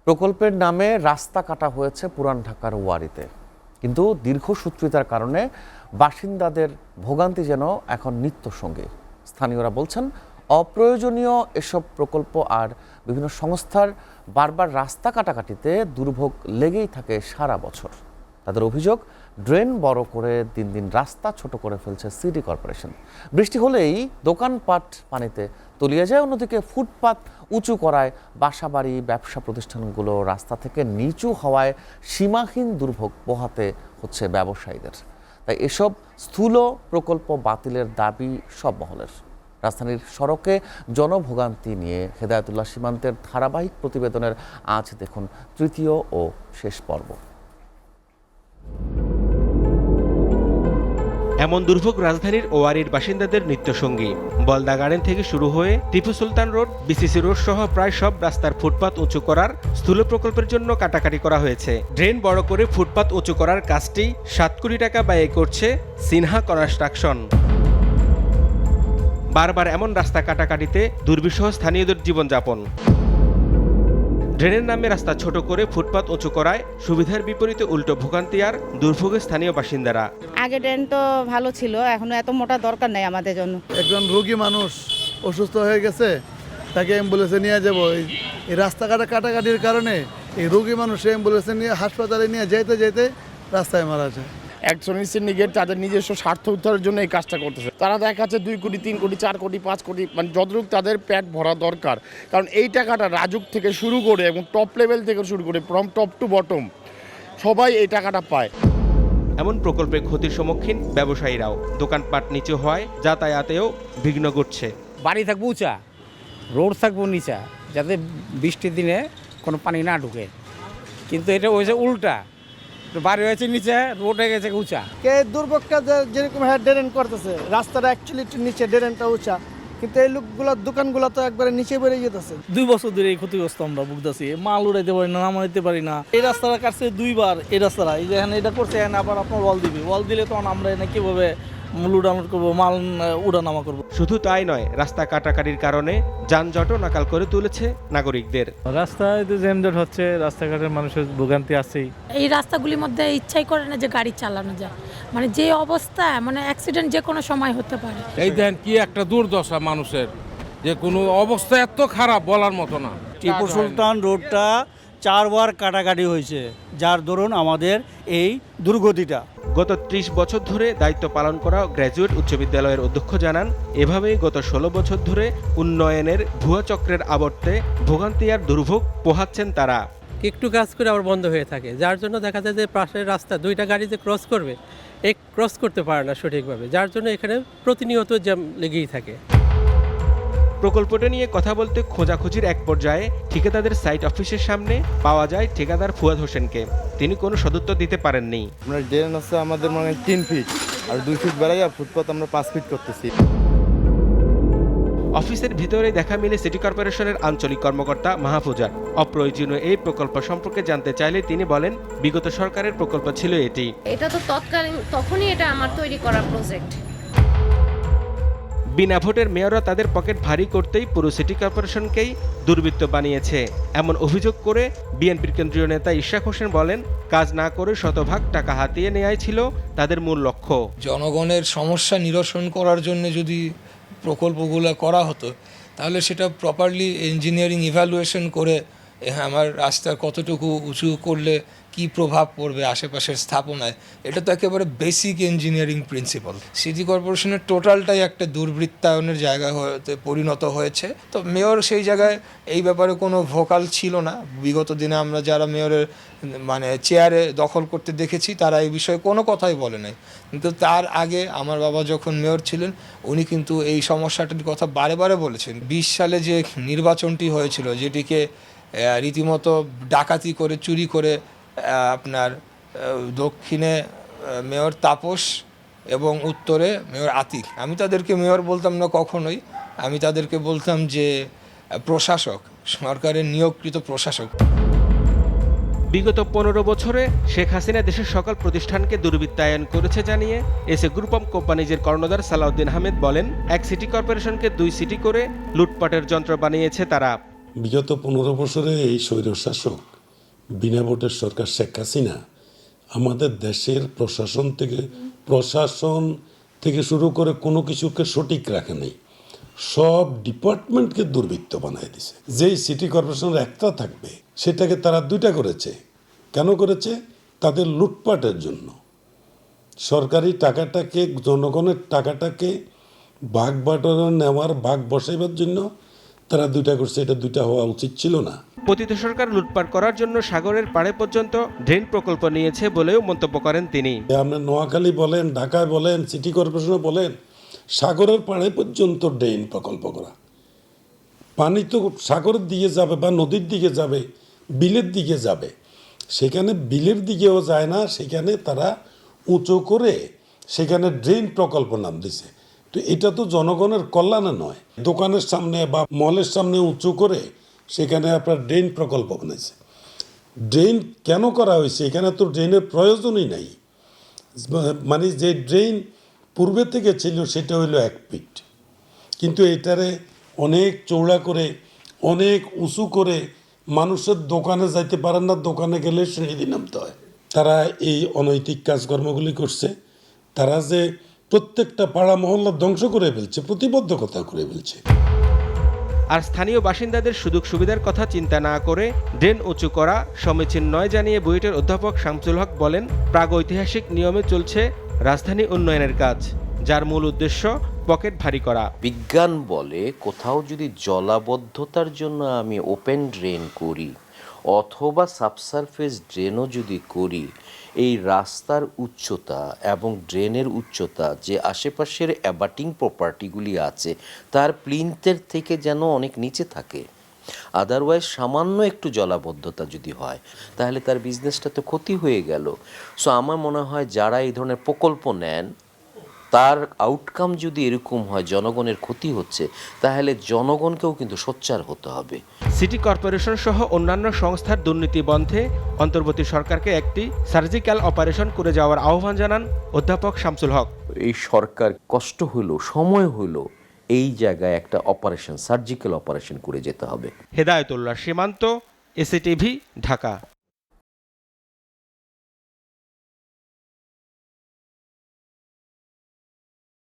প্রকল্পের নামে রাস্তা কাটা হয়েছে পুরান ঢাকার ওয়ারীতে, কিন্তু দীর্ঘসূত্রিতার কারণে বাসিন্দাদের ভোগান্তি যেন এখন নিত্যসঙ্গী। স্থানীয়রা বলছেন, অপ্রয়োজনীয় এসব প্রকল্প আর বিভিন্ন সংস্থার বারবার রাস্তা কাটাকাটিতে দুর্ভোগ লেগেই থাকে সারা বছর। তাদের অভিযোগ, ড্রেন বড় করে দিন দিন রাস্তা ছোট করে ফেলছে সিটি কর্পোরেশন। বৃষ্টি হলেই দোকানপাট পানিতে তলিয়ে যায়, অন্যদিকে ফুটপাত উঁচু করায় বাসাবাড়ি, ব্যবসা প্রতিষ্ঠানগুলো রাস্তা থেকে নিচু হওয়ায় সীমাহীন দুর্ভোগ পোহাতে হচ্ছে ব্যবসায়ীদের। তাই এসব স্থূল প্রকল্প বাতিলের দাবি সব মহলের। রাজধানীর সড়কে জনভোগান্তি নিয়ে হেদায়েতুল্লাহ সীমান্তের ধারাবাহিক প্রতিবেদনের আজ দেখুন তৃতীয় ও শেষ পর্ব। এমন দুর্ভোগ রাজধানীর ওয়ারীর বাসিন্দাদের নিত্যসঙ্গী। বলদা গার্ডেন থেকে শুরু হয়ে Tipu Sultan road, BCC road সহ প্রায় সব রাস্তার ফুটপাত উঁচু করার স্থূল প্রকল্পের জন্য কাটাকাটি করা হয়েছে। ড্রেন বড় করে ফুটপাত উঁচু করার কাজটি 7 কোটি টাকা ব্যয়ে করছে সিনহা কনস্ট্রাকশন। বারবার এমন রাস্তা কাটাকাটিতে দুর্বিষহ স্থানীয়দের জীবনযাপন। ড্রেনের নামে রাস্তা ছোট করে ফুটপাত উঁচু করায় সুবিধার বিপরীতে উল্টো ভোগান্তি আর দুর্ভোগে স্থানীয় বাসিন্দারা। আগে ড্রেন তো ভালো ছিল, এখন এত মোটা দরকার নেই আমাদের জন্য। একজন রোগী মানুষ অসুস্থ হয়ে গেছে, তাকে অ্যাম্বুলেন্সে নিয়ে যাব। এই রাস্তা কাটাকাটির কারণে এই রোগী মানুষ অ্যাম্বুলেন্সে নিয়ে হাসপাতালে নিয়ে যেতে যেতে রাস্তায় মারা যায়। একজনের সিন্ডিকেট তাদের নিজস্ব স্বার্থ উদ্ধারের জন্য এই কাজটা করতেছে। তারা দেখাচ্ছে 2 কোটি, 3 কোটি, 4 কোটি, 5 কোটি, মানে যতটুকু তাদের পেট ভরা দরকার। কারণ এই টাকাটা রাজুক থেকে শুরু করে এবং টপ লেভেল থেকে শুরু করে ফ্রম টপ টু বটম সবাই এই টাকাটা পায়। এমন প্রকল্পে ক্ষতির সম্মুখীন ব্যবসায়ীরাও। দোকানপাট নিচু হওয়ায় যাতায়াতেও বিঘ্ন ঘটছে। বাড়ি থাকবো উঁচা, রোড থাকবো নিচা, যাতে বৃষ্টির দিনে কোনো পানি না ঢুকে। কিন্তু এটা হয়েছে উল্টা, বাড়ি হয়েছে নিচে, রোড হয়ে গেছে উঁচা। কে দুর্ভোগটা যেরকম ড্রেন করতেছে, রাস্তাটা অ্যাকচুয়ালি একটু নিচে, ড্রেনটা উঁচা, কিন্তু এই লোকগুলো দোকানগুলো তো একবারে নিচে বেড়ে যেতেছে। 2 বছর ধরে এই ক্ষতিগ্রস্ত আমরা ভুগতেছি। মাল উড়াইতে পারি না, নামাইতে পারি না। এই রাস্তাটা কাটছে 2বার। এই রাস্তাটা এই যে এখানে এটা করছে, এখানে আবার আপনার ওয়াল দিবে। ওয়াল দিলে তখন আমরা এখানে কীভাবে উড়ানোর করবো, মাল উড়ানামা করবো। শুধু তাই নয়, রাস্তা কাটাকাটির কারণে যানজটও নাকাল করে তুলেছে নাগরিকদের। রাস্তায় জ্যামজট হচ্ছে, রাস্তাঘাটের মানুষের ভোগান্তি আছেই। এই রাস্তাগুলির মধ্যে ইচ্ছাই করে না যে গাড়ি চালানো যায়, মানে যে অবস্থা, মানে অ্যাক্সিডেন্ট যে কোনো সময় হতে পারে। এই দেন কি একটা দুর্দশা মানুষের, যে কোনো অবস্থা এত খারাপ বলার মতো না। টিপু সুলতান রোডটা 4বার কাটাকাটি হয়েছে, যার দরুন আমাদের এই দুর্গতিটা। গত 30 বছর ধরে দায়িত্ব পালন করা গ্র্যাজুয়েট উচ্চ বিদ্যালয়ের অধ্যক্ষ জানান, এভাবেই গত 16 বছর ধরে উন্নয়নের ভুয়া চক্রের আবর্তে ভোগান্তি আর দুর্ভোগ পোহাচ্ছেন তারা। একটু কাজ করে আবার বন্ধ হয়ে থাকে, যার জন্য দেখা যায় যে পাশের রাস্তা 2টা গাড়ি যে ক্রস করবে, এই ক্রস করতে পারে না সঠিকভাবে, যার জন্য এখানে প্রতিনিয়ত জ্যাম লেগেই থাকে। প্রকল্পটা নিয়ে কথা বলতে খোঁজাখুঁজির এক পর্যায়ে ঠিকাদারদের সাইট অফিসের সামনে পাওয়া যায় ঠিকাদার ফুয়াদ হোসেনকে। তিনি কোনো সদুত্তর দিতে পারেননি। আমরা ড্রেন আছে আমাদের মানে 3 ফিট, আর 2 ফিট বাড়াই, আর ফুটপাত আমরা 5 ফিট করতেছি। অফিসের ভিতরে দেখা মিলে সিটি কর্পোরেশনের আঞ্চলিক কর্মকর্তা মাহফুজার। অপ্রয়োজনীয় এই প্রকল্প সম্পর্কে জানতে চাইলে তিনি বলেন, বিগত সরকারের প্রকল্প ছিল এটি। এটা তো তখনই এটা আমার তৈরি করা প্রজেক্ট। বিনা ভোটের মেয়ররা তাদের পকেট ভারী করতেই পুরো সিটি কর্পোরেশনকেই দুর্বৃত্ত বানিয়েছে এমন অভিযোগ করে বিএনপির কেন্দ্রীয় নেতা ইশরাক হোসেন বলেন, কাজ না করে শতভাগ টাকা হাতিয়ে নেওয়াই ছিল তাদের মূল লক্ষ্য। জনগণের সমস্যা নিরসন করার জন্য যদি প্রকল্পগুলো করা হতো, তাহলে সেটা প্রপারলি ইঞ্জিনিয়ারিং ইভ্যালুয়েশন করে আমার রাস্তা কতটুকু উঁচু করলে কি প্রভাব পড়বে আশেপাশের স্থাপনায়, এটা তো একেবারে বেসিক ইঞ্জিনিয়ারিং প্রিন্সিপাল। সিটি কর্পোরেশনের টোটালটাই একটা দুর্বৃত্তায়নের জায়গা হতে পরিণত হয়েছে। তো মেয়র সেই জায়গায় এই ব্যাপারে কোনো ভোকাল ছিল না। বিগত দিনে আমরা যারা মেয়রের মানে চেয়ারে দখল করতে দেখেছি, তারা এই বিষয়ে কোনো কথাই বলে নাই। কিন্তু তার আগে আমার বাবা যখন মেয়র ছিলেন, উনি কিন্তু এই সমস্যাটির কথা বারে বারে বলেছেন। 20 সালে যে নির্বাচনটি হয়েছিল, যেটিকে রীতিমতো ডাকাতি করে, চুরি করে আপনার দক্ষিণে মেয়র তাপস এবং উত্তরে মেয়র আতিক, আমি তাদেরকে মেয়র বলতাম না কখনোই, আমি তাদেরকে বলতাম যে প্রশাসক, সরকারের নিয়োগকৃত প্রশাসক। বিগত 15 বছরে শেখ হাসিনা দেশের সকল প্রতিষ্ঠানকে দুর্বৃত্তায়ন করেছে জানিয়ে এসএ গ্রুপ অব কোম্পানিজের কর্ণধার সালাউদ্দিন আহমেদ বলেন, এক সিটি কর্পোরেশনকে 2 সিটি করে লুটপাটের যন্ত্র বানিয়েছে তারা। বিগত 15 বছরে এই স্বৈরশাসক বিনা ভোটের সরকার শেখ হাসিনা আমাদের দেশের প্রশাসন থেকে শুরু করে কোনো কিছুকে সঠিক রাখে নাই, সব ডিপার্টমেন্টকে দুর্বৃত্ত বানায় দিছে। যেই সিটি কর্পোরেশনের একটা থাকবে সেটাকে তারা 2টা করেছে। কেন করেছে? তাদের লুটপাটের জন্য। সরকারি টাকাটাকে, জনগণের টাকাটাকে ভাগ বাটোয়ারা নেওয়ার, ভাগ বসাইবার জন্য তারা 2টা করছে। এটা 2টা হওয়া উচিত ছিল না। পতিত সরকার লুটপাট করার জন্য সাগরের পাড়ে পর্যন্ত ড্রেন প্রকল্প নিয়েছে বলেও মন্তব্য করেন তিনি। আপনি নোয়াখালী বলেন, ঢাকায় বলেন, সিটি কর্পোরেশনে বলেন, সাগরের পাড়ে পর্যন্ত ড্রেন প্রকল্প করা। পানি তো সাগরের দিকে যাবে বা নদীর দিকে যাবে, বিলের দিকে যাবে, সেখানে বিলের দিকেও যায় না, সেখানে তারা উঁচু করে সেখানে ড্রেন প্রকল্প নাম দিছে। তো এটা তো জনগণের কল্যাণে নয়। দোকানের সামনে বা মলের সামনে উঁচু করে সেখানে আপনার ড্রেন প্রকল্প বানাইছে। ড্রেন কেন করা হয়েছে? এখানে তো ড্রেনের প্রয়োজনই নাই। মানে যে ড্রেন পূর্বে থেকে ছিল সেটা হইল 1 ফিট, কিন্তু এটারে অনেক চৌড়া করে, অনেক উঁচু করে মানুষের দোকানে যাইতে পারেন না, দোকানে গেলে সিঁড়ি নামতে হয়। তারা এই অনৈতিক কাজকর্মগুলি করছে। তারা যে প্রত্যেকটা পাড়া মহল্লা ধ্বংস করে ফেলছে, প্রতিবদ্ধকতা করে ফেলছে। আর স্থানীয় বাসিন্দাদের সুযোগ সুবিধার কথা চিন্তা না করে ড্রেন উঁচু করা সমীচীন নয় জানিয়ে বুয়েটের অধ্যাপক শামসুল হক বলেন, প্রাগৈতিহাসিক নিয়মে চলছে রাজধানী উন্নয়নের কাজ, যার মূল উদ্দেশ্য পকেট ভারী করা। বিজ্ঞান বলে কোথাও যদি জলাবদ্ধতার জন্য আমি ওপেন ড্রেন করি অথবা সাবসারফেস ড্রেনও যদি করি, এই রাস্তার উচ্চতা এবং ড্রেনের উচ্চতা যে আশেপাশের অ্যাবাটিং প্রপার্টিগুলি আছে তার প্লিন্থের থেকে যেন অনেক নিচে থাকে। আদারওয়াইজ সামান্য একটু জলাবদ্ধতা যদি হয় তাহলে তার বিজনেসটা তো ক্ষতি হয়ে গেল। সো আমার মনে হয় যারা এই ধরনের প্রকল্প নেন তার আউটকাম যদি এরকম হয় জনগণের ক্ষতি হচ্ছে, তাহলে জনগণকেও কিন্তু সোচ্চার হতে হবে। সিটি কর্পোরেশন সহ অন্যান্য সংস্থার দুর্নীতি বন্ধে অন্তর্বর্তী সরকারকে একটি সার্জিক্যাল অপারেশন করে যাওয়ার আহ্বান জানান অধ্যাপক শামসুল হক। এই সরকার কষ্ট হলো, সময় হলো, এই জায়গায় একটা অপারেশন, সার্জিক্যাল অপারেশন করে যেতে হবে। হেদায়েতুল্লাহ সীমান্ত, এসিটিভি, ঢাকা।